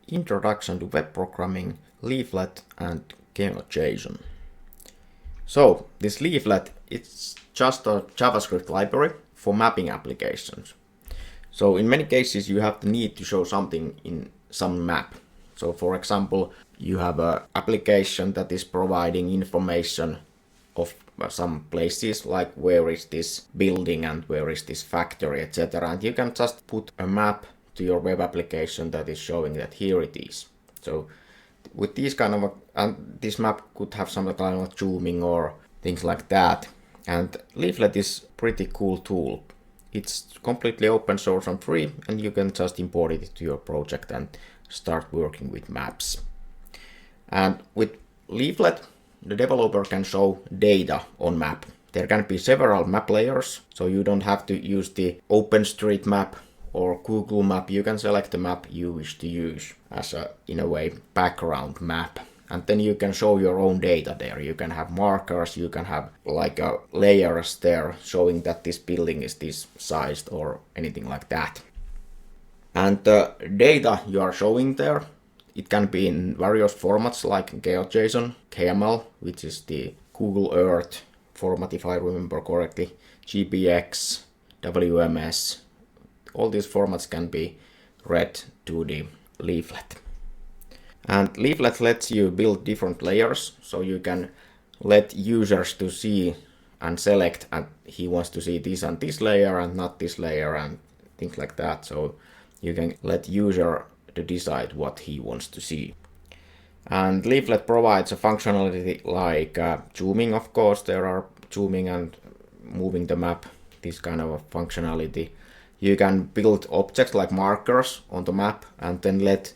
Introduction to Web Programming, Leaflet and GeoJSON. So this Leaflet, it's just a JavaScript library for mapping applications. So in many cases you have the need to show something in some map. So for example, you have an application that is providing information of some places, like where is this building and where is this factory, etc. And you can just put a map to your web application that is showing that here it is. So with these kind of, and this map could have some kind of zooming or things like that. And Leaflet is a pretty cool tool. It's completely open source and free, and you can just import it to your project and start working with maps. And with Leaflet, the developer can show data on map. There can be several map layers, so you don't have to use the OpenStreetMap or Google Map. You can select the map you wish to use as a, in a way, background map. And then you can show your own data there. You can have markers, you can have like layers there showing that this building is this sized or anything like that. And the data you are showing there, it can be in various formats like GeoJSON, KML, which is the Google Earth format if I remember correctly, GPX, WMS. All these formats can be read to the Leaflet. And Leaflet lets you build different layers, so you can let users to see and select, and he wants to see this and this layer and not this layer and things like that. So you can let user to decide what he wants to see. And Leaflet provides a functionality like zooming, of course. There are zooming and moving the map, this kind of a functionality. You can build objects like markers on the map and then let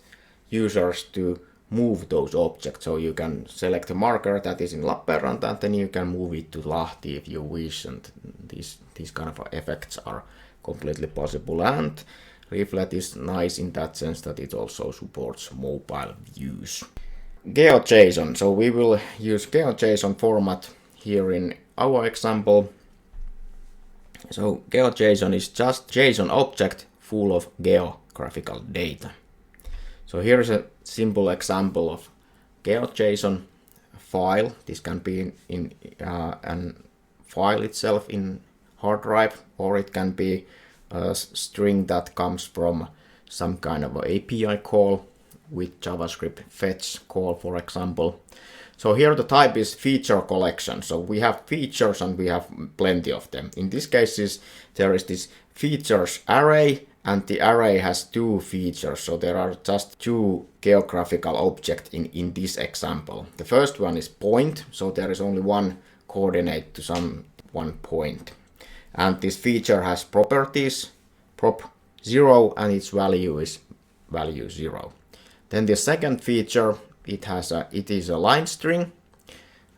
users to move those objects. So you can select a marker that is in Lappeenranta and then you can move it to Lahti if you wish, and these kind of effects are completely possible. And Leaflet is nice in that sense that it also supports mobile views. GeoJSON. So we will use GeoJSON format here in our example. So GeoJSON is just JSON object full of geographical data. So here's a simple example of GeoJSON file. This can be in an file itself in hard drive, or it can be a string that comes from some kind of API call with JavaScript fetch call, for example. So here the type is feature collection. So we have features and we have plenty of them. In this case, there is this features array, and the array has two features. So there are just two geographical objects in this example. The first one is point. So there is only one coordinate to some one point. And this feature has properties, prop 0, and its value is value 0. Then the second feature, it is a line string,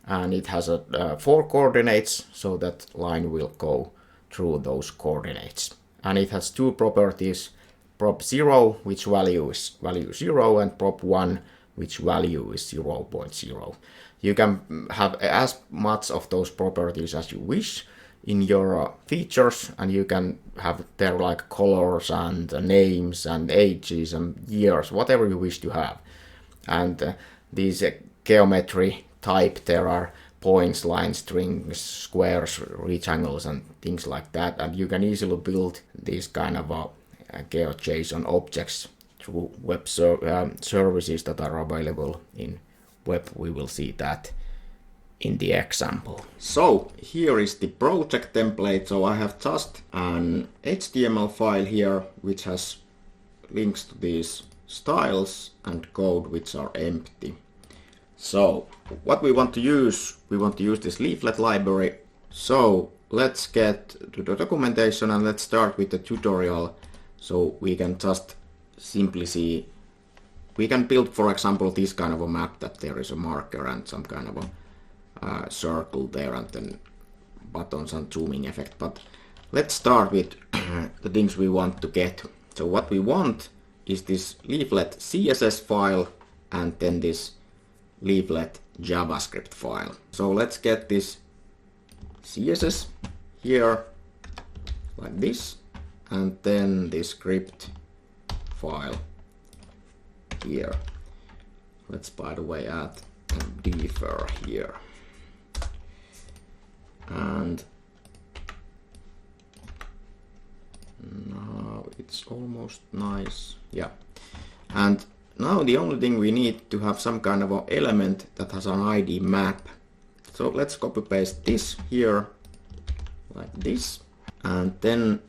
and it has 4 coordinates, so that line will go through those coordinates. And it has two properties, prop 0, which value is value 0, and prop 1, which value is 0.0. You can have as much of those properties as you wish in your features, and you can have there like colors and names and ages and years, whatever you wish to have. And these geometry type, there are points, lines, strings, squares, rectangles, and things like that. And you can easily build these kind of GeoJSON objects through web services that are available in web. We will see that in the example. So here is the project template. So I have just an HTML file here which has links to these styles and code which are empty. So what we want to use this Leaflet library. So let's get to the documentation and let's start with the tutorial. So we can just simply see, we can build, for example, this kind of a map that there is a marker and some kind of a circle there and then buttons and zooming effect. But let's start with the things we want to get. So what we want is this Leaflet CSS file and then this Leaflet JavaScript file. So let's get this CSS here like this, and then the script file here. Let's, by the way, add a defer here. And now it's almost nice. Yeah. And now the only thing we need to have some kind of an element that has an ID map. So let's copy paste this here like this. And then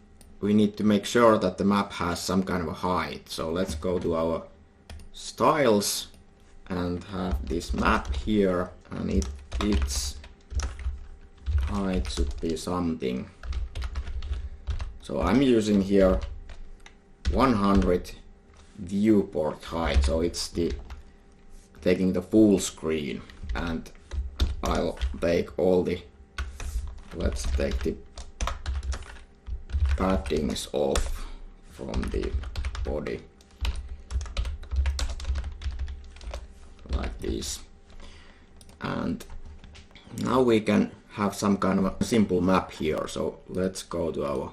we need to make sure that the map has some kind of a height. So let's go to our styles and have this map here, and its height should be something. So I'm using here 100 viewport height, so it's taking the full screen, and I'll take all the, let's take the paddings off from the body like this. And now we can have some kind of a simple map here. So let's go to our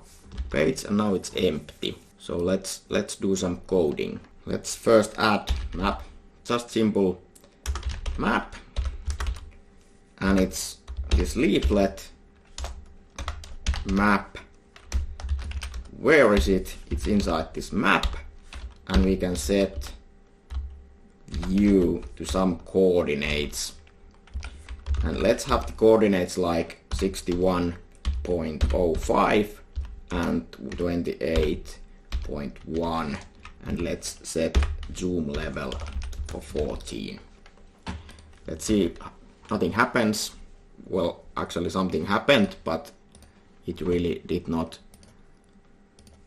page, and now it's empty. So let's do some coding. Let's first add map, just simple map, and it's this leaflet map. Where is it? It's inside this map, and we can set view to some coordinates. And let's have the coordinates like 61.05 and 28.1, and let's set zoom level for 14. Let's see, nothing happens. Well, actually something happened, but it really did not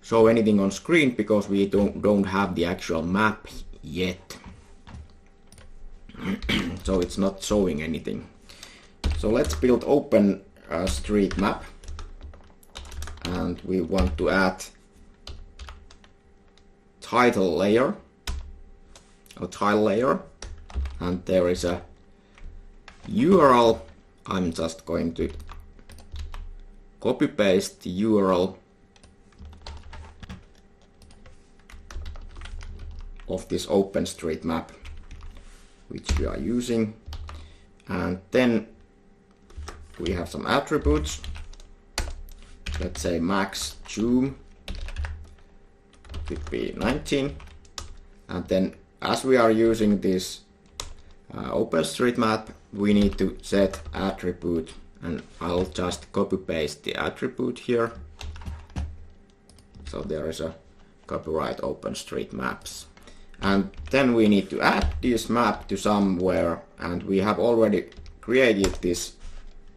show anything on screen because we don't have the actual map yet. So it's not showing anything. So let's build open street map, and we want to add title layer, or tile layer, and there is a URL. I'm just going to copy paste the URL of this OpenStreetMap which we are using, and then we have some attributes. Let's say max zoom could be 19, and then as we are using this OpenStreetMap, we need to set attribute, and I'll just copy paste the attribute here. So there is a copyright OpenStreetMaps. And then we need to add this map to somewhere, and we have already created this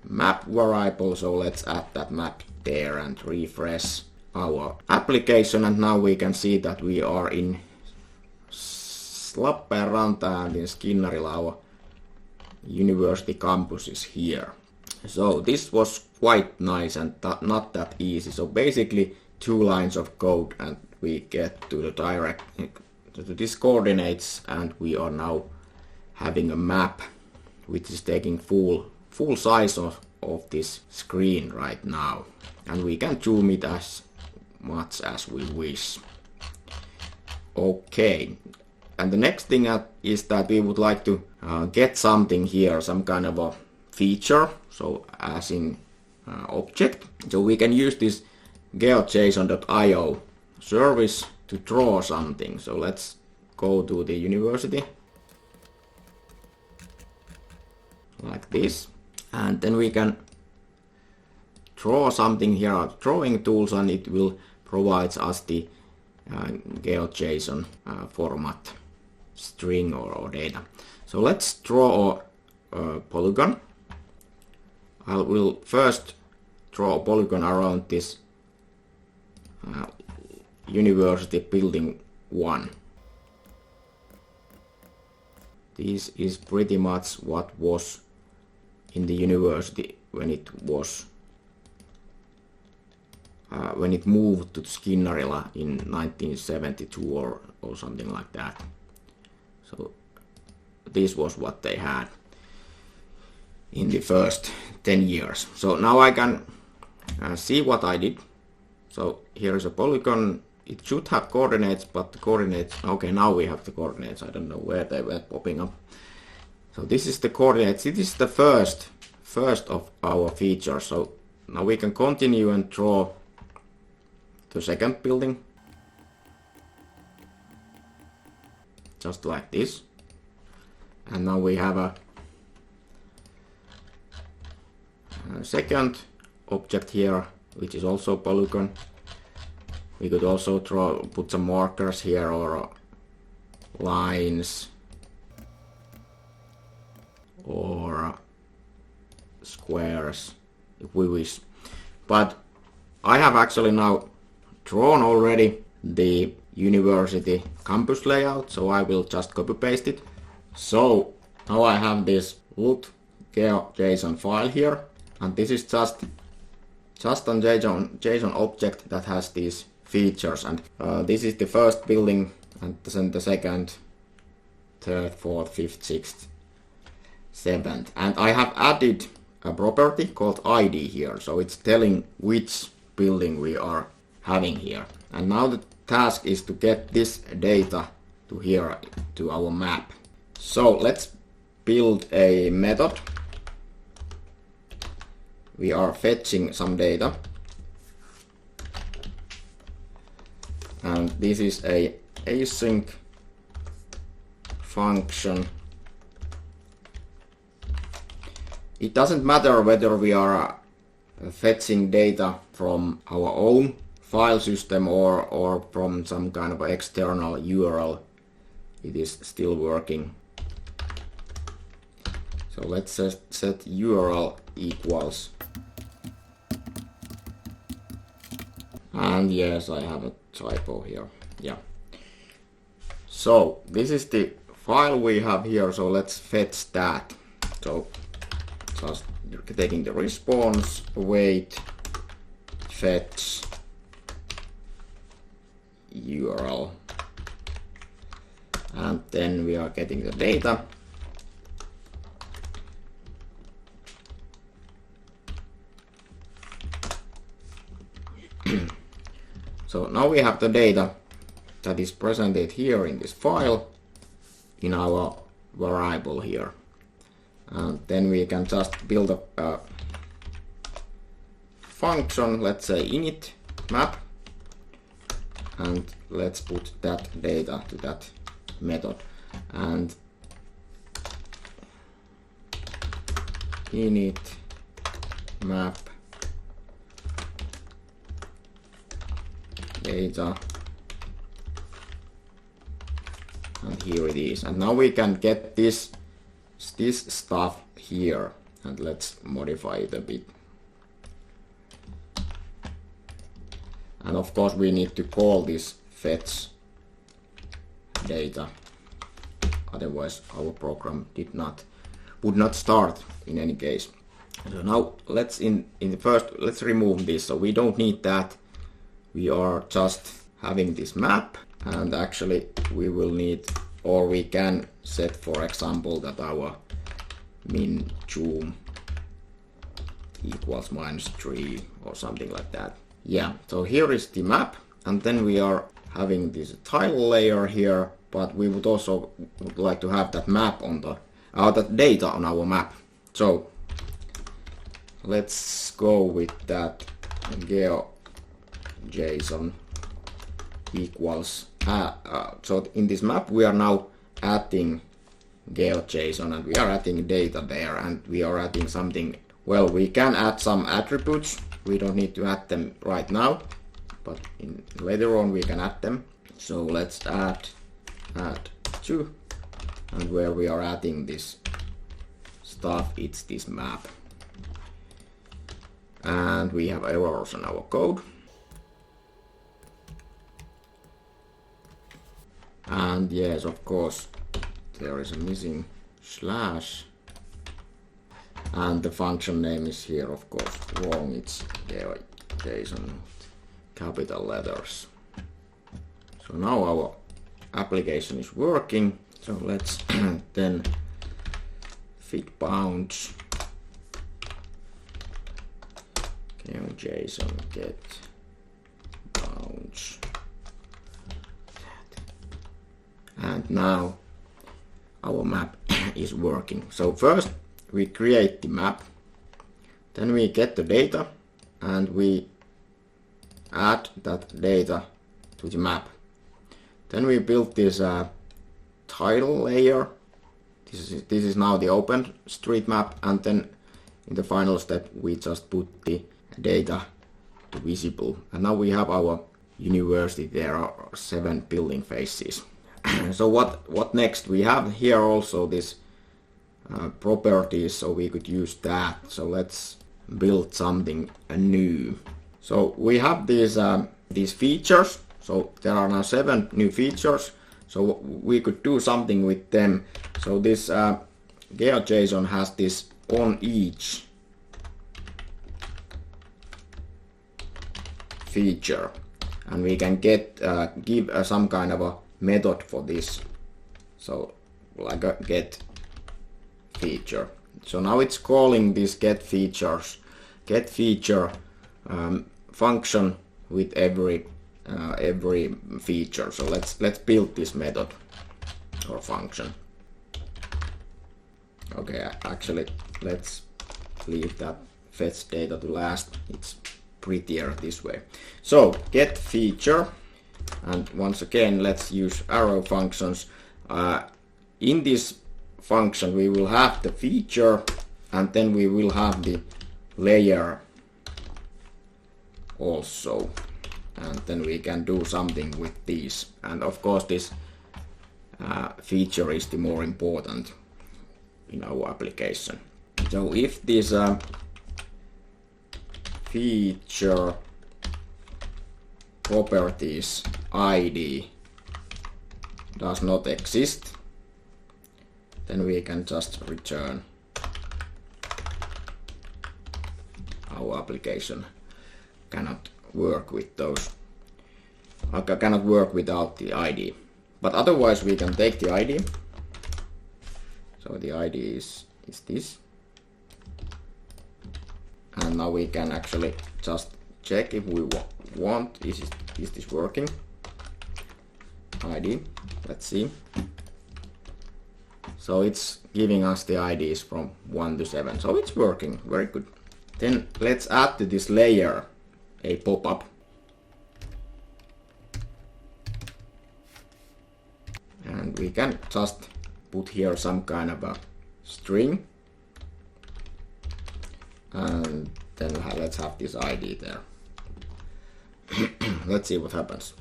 map variable, so let's add that map there and refresh our application, and now we can see that we are in Lappeenranta, and in Skinnarilla our university campus is here. So this was quite nice and not that easy. So basically 2 lines of code and we get to the direct to these coordinates, and we are now having a map which is taking full size of this screen right now, and we can zoom it as much as we wish. Okay, and the next thing is that we would like to get something here, some kind of a feature, so as in object. So we can use this GeoJSON.io service to draw something. So let's go to the university like this, and then we can draw something here at drawing tools, and it will provide us the GeoJSON format string or data. So let's draw a polygon. I will first draw a polygon around this University Building 1. This is pretty much what was in the university when it was when it moved to Skinnarilla in 1972 or something like that. So this was what they had in the first 10 years. So now I can see what I did. So here is a polygon, it should have coordinates, but the coordinates, okay, now we have the coordinates. I don't know where they were popping up. So this is the coordinates. This is the first of our features. So now we can continue and draw the second building. Just like this. And now we have a second object here, which is also polygon. We could also put some markers here or lines or squares if we wish. But I have actually now drawn already the university campus layout, so I will just copy paste it. So now I have this Leaflet GeoJSON file here, and this is just an JSON object that has these features, and this is the first building, and then the second, third, fourth, fifth, sixth, seventh, and I have added a property called ID here, so it's telling which building we are having here. And now the task is to get this data to here, to our map. So let's build a method. We are fetching some data, and this is a async function. It doesn't matter whether we are fetching data from our own file system or from some kind of external URL. It is still working. So let's set URL equals. And yes, I have a typo here. Yeah. So this is the file we have here. So let's fetch that. So just taking the response, await, fetch URL, and then we are getting the data. So now we have the data that is presented here in this file in our variable here. And then we can just build a function, let's say init map, and let's put that data to that method. And init map data, and here it is. And now we can get this stuff here, and let's modify it a bit. And of course we need to call this fetch data, otherwise our program would not start in any case. So now let's let's remove this. So we don't need that. We are just having this map, and actually we will need, or we can set, for example, that our min zoom equals -3 or something like that. Yeah, so here is the map, and then we are having this tile layer here, but we would also like to have that map on that data on our map. So let's go with that GeoJSON equals. So in this map we are now adding GeoJSON, and we are adding data there, and we are adding something. Well, we can add some attributes. We don't need to add them right now, but later on we can add them. So let's add to, and where we are adding this stuff, it's this map. And we have errors in our code. And yes, of course, there is a missing slash. And the function name is here, of course, wrong. It's GeoJSON capital letters. So now our application is working. So let's then fit bounds GeoJSON get bounds And now our map is working. So first we create the map, then we get the data and we add that data to the map. Then we build this title layer. This is now the OpenStreetMap, and then in the final step we just put the data to visible. And now we have our university. There are 7 building faces. So what next? We have here also this properties, so we could use that. So let's build something new. So we have these features. So there are now 7 new features. So we could do something with them. So this GeoJSON has this on each feature, and we can give some kind of a method for this. So like a get feature. So now it's calling this get feature function with every feature. So let's build this method or function. Okay, actually let's leave that fetch data to last. It's prettier this way. So get feature, and once again let's use arrow functions. In this function we will have the feature, and then we will have the layer also, and then we can do something with these. And of course this feature is the more important in our application. So if this feature properties ID does not exist, then we can just return our application cannot work with those. Cannot work without the ID. But otherwise we can take the ID. So the ID is this. And now we can actually just check if we want, is this working? ID, let's see. So it's giving us the IDs from 1 to 7. So it's working, very good. Then let's add to this layer a pop-up. And we can just put here some kind of a string. And then let's have this ID there. Let's see what happens.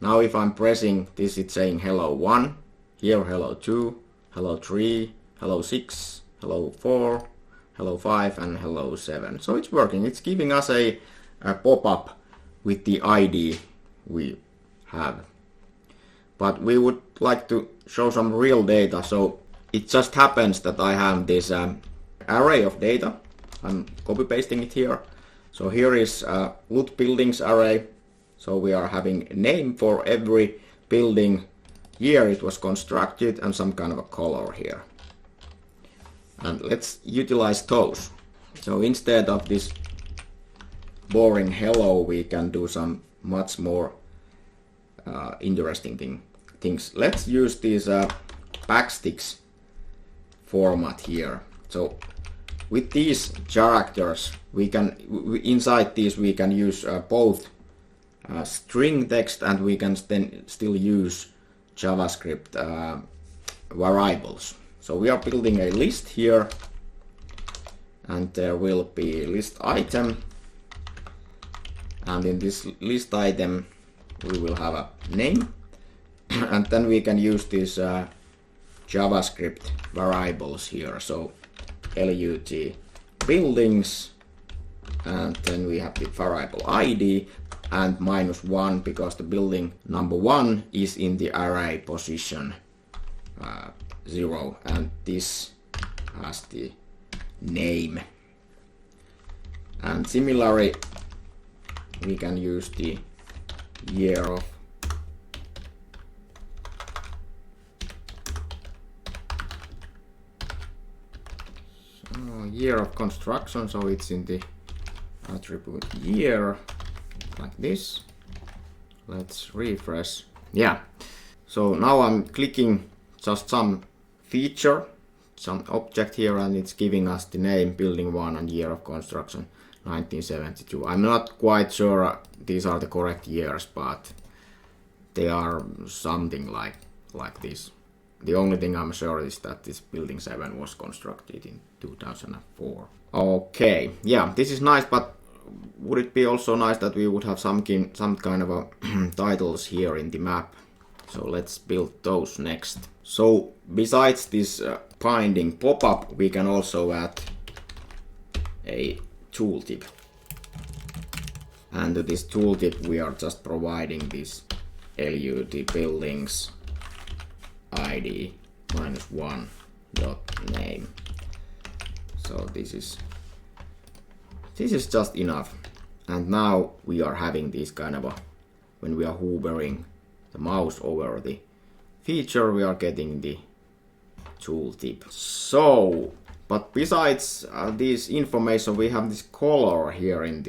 Now if I'm pressing this, it's saying hello 1, here hello 2, hello 3, hello 6, hello 4, hello 5, and hello 7. So it's working. It's giving us a pop-up with the ID we have. But we would like to show some real data. So it just happens that I have this array of data. I'm copy pasting it here. So here is loot buildings array. So we are having a name for every building, year it was constructed, and some kind of a color here. And let's utilize those. So instead of this boring hello, we can do some much more interesting things. Let's use this backsticks format here. So with these characters, we can inside these we can use both string text, and we can then still use JavaScript variables. So we are building a list here, and there will be list item, and in this list item we will have a name, and then we can use these JavaScript variables here. So LUT buildings, and then we have the variable ID and -1 because the building number 1 is in the array position 0, and this has the name. And similarly we can use the year of construction, so it's in the attribute year like this. Let's refresh. Yeah, so now I'm clicking just some feature, some object here, and it's giving us the name, building 1, and year of construction, 1972. I'm not quite sure these are the correct years, but they are something like this. The only thing I'm sure is that this building 7 was constructed in 2004. Okay, yeah, this is nice, but would it be also nice that we would have some kind of a titles here in the map? So let's build those next. So besides this binding pop-up, we can also add a tooltip. And to this tooltip we are just providing this LUT buildings ID -1 dot name. So this is just enough. And now we are having this kind of a, when we are hovering the mouse over the feature, we are getting the tooltip. So, but besides this information, we have this color here in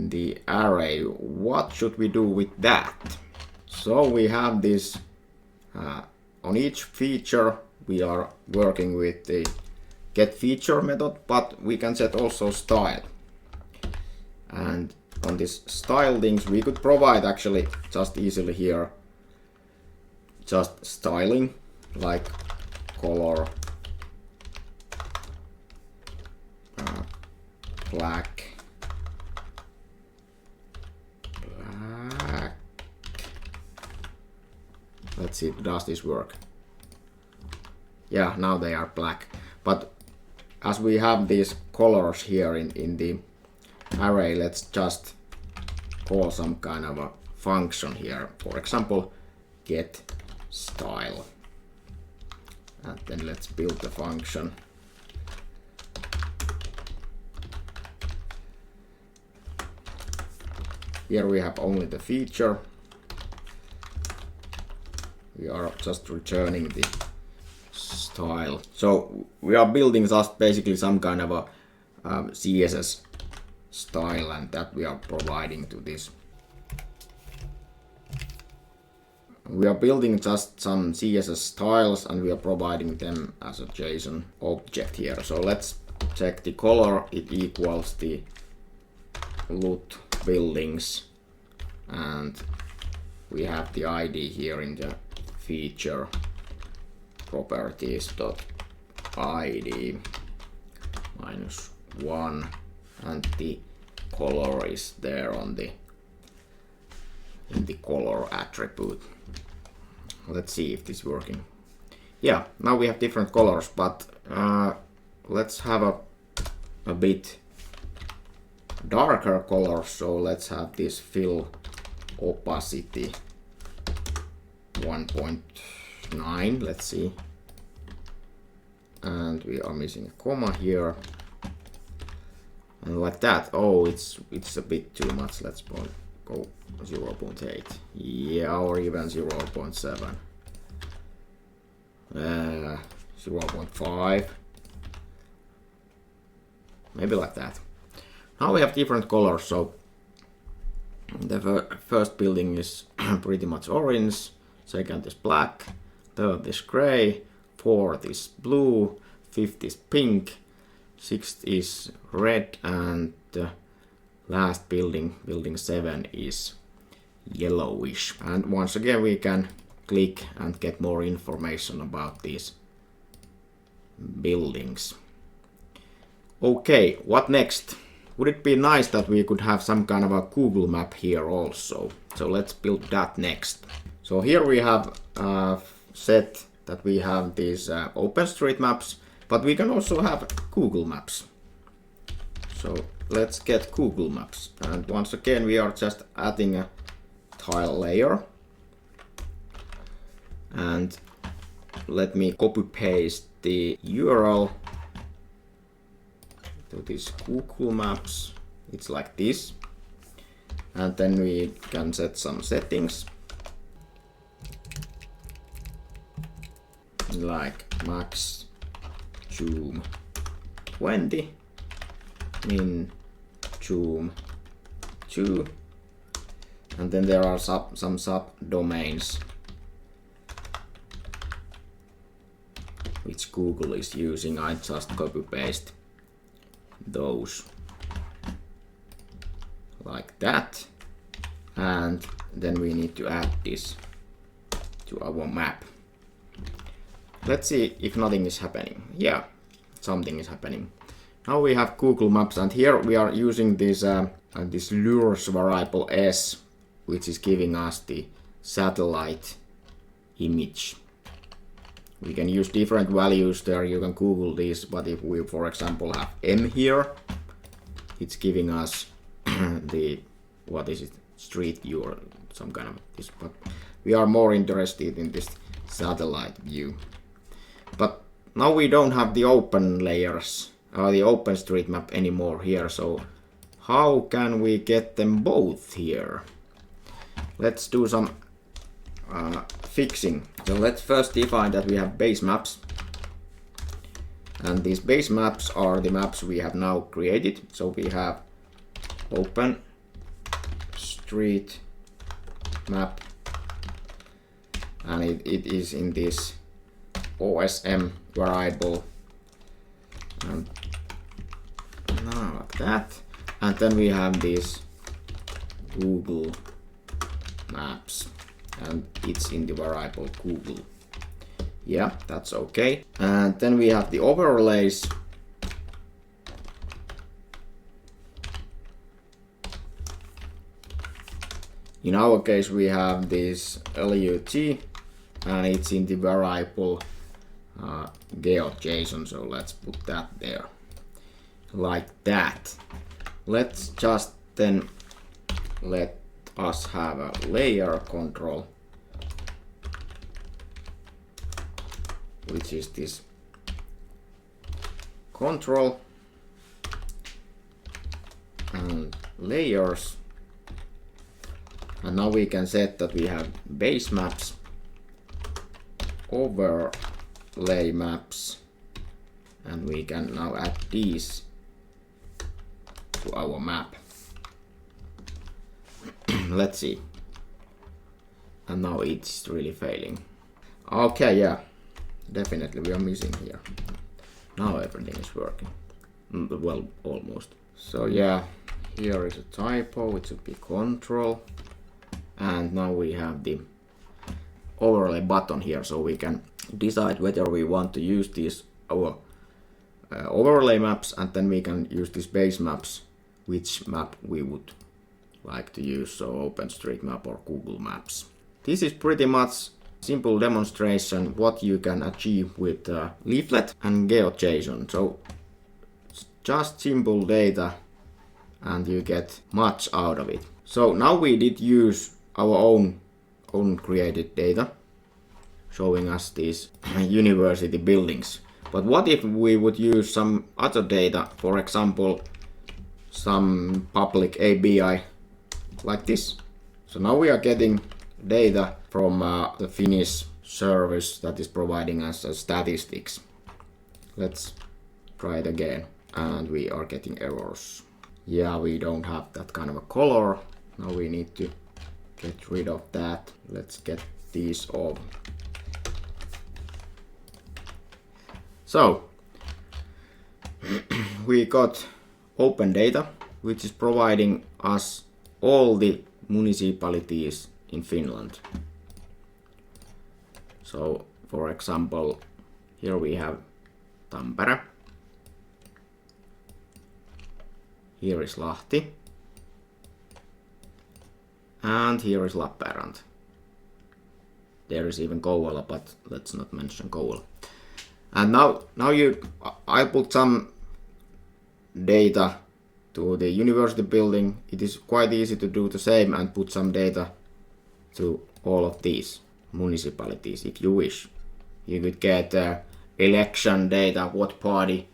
the array. What should we do with that? So we have this on each feature we are working with the getFeature method, but we can set also style. And on this style things we could provide actually just easily here just styling like color black. Let's see, does this work? Yeah, now they are black. But as we have these colors here in the array, let's just call some kind of a function here. For example, GetStyle. And then let's build the function. Here we have only the feature. We are just returning the style. So we are building just basically some kind of a CSS style, and that we are providing to this. We are building just some CSS styles and we are providing them as a JSON object here. So let's check the color. It equals the LUT buildings, and we have the ID here in the feature properties dot ID -1, and the color is there in the color attribute. Let's see if this is working. Yeah, now we have different colors, but let's have a bit darker color. So let's have this fill opacity 1.9. Let's see. And we are missing a comma here. And like that. Oh, it's a bit too much. Let's go 0.8. Yeah, or even 0.7. 0.5. Maybe like that. Now we have different colors. So the first building is pretty much orange. Second is black. Third is gray. Fourth is blue. Fifth is pink. Sixth is red, and the last building 7, is yellowish. And once again we can click and get more information about these buildings. Okay, what next? Would it be nice that we could have some kind of a Google map here also? So let's build that next. So here we have set that we have these OpenStreetMaps, but we can also have Google Maps. So let's get Google Maps. And once again, we are just adding a tile layer. And let me copy paste the URL to this Google Maps. It's like this. And then we can set some settings. Like max zoom 20, min zoom 2, And then there are some subdomains which Google is using. I just copy paste those like that, and then we need to add this to our map. Let's see if nothing is happening. Yeah, something is happening. Now we have Google Maps, and here we are using this this lures variable s, which is giving us the satellite image. We can use different values there. You can Google this, but if we, for example, have m here, it's giving us the, what is it, street view or some kind of this. But we are more interested in this satellite view. But now we don't have the open layers or the OpenStreetMap anymore here. So how can we get them both here? Let's do some fixing. So let's first define that we have base maps, and these base maps are the maps we have now created. So we have OpenStreetMap, and it is in this OSM variable, and now like that. And then we have this Google Maps, and it's in the variable Google. Yeah, that's okay. And then we have the overlays. In our case, we have this LUT, and it's in the variable GeoJSON. So let's put that there, like that. Let's just then let us have a layer control, which is this control and layers. And now we can set that we have base maps, overlay maps, and we can now add these to our map. Let's see. And now it's really failing. Okay, yeah, definitely we are missing here. Now everything is working. Well, almost. So yeah, here is a typo. It should be control. And now we have the overlay button here, so we can decide whether we want to use these our overlay maps, and then we can use these base maps, which map we would like to use, so OpenStreetMap or Google Maps. This is pretty much simple demonstration what you can achieve with Leaflet and GeoJSON. So just simple data and you get much out of it. So now we did use our own created data showing us these university buildings. But what if we would use some other data, for example some public API like this? So now we are getting data from the Finnish service that is providing us statistics. Let's try it again, and we are getting errors. Yeah, we don't have that kind of a color. Now we need to get rid of that. Let's get these off. So we got open data, which is providing us all the municipalities in Finland. So for example, here we have Tampere, here is Lahti, and here is Lappeenranta. There is even Kouvola, but let's not mention Kouvola. And now I put some data to the university building. It is quite easy to do the same and put some data to all of these municipalities if you wish. You could get election data, what party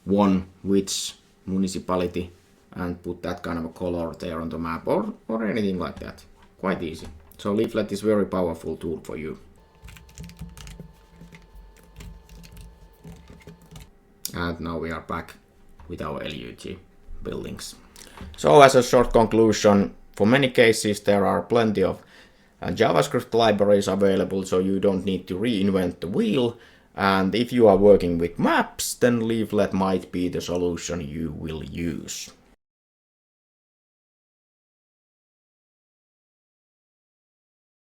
won which municipality, and put that kind of a color there on the map, or anything like that. Quite easy. So Leaflet is a very powerful tool for you. And now we are back with our LUT buildings. So as a short conclusion, For many cases there are plenty of JavaScript libraries available, so you don't need to reinvent the wheel. And if you are working with maps, then Leaflet might be the solution you will use.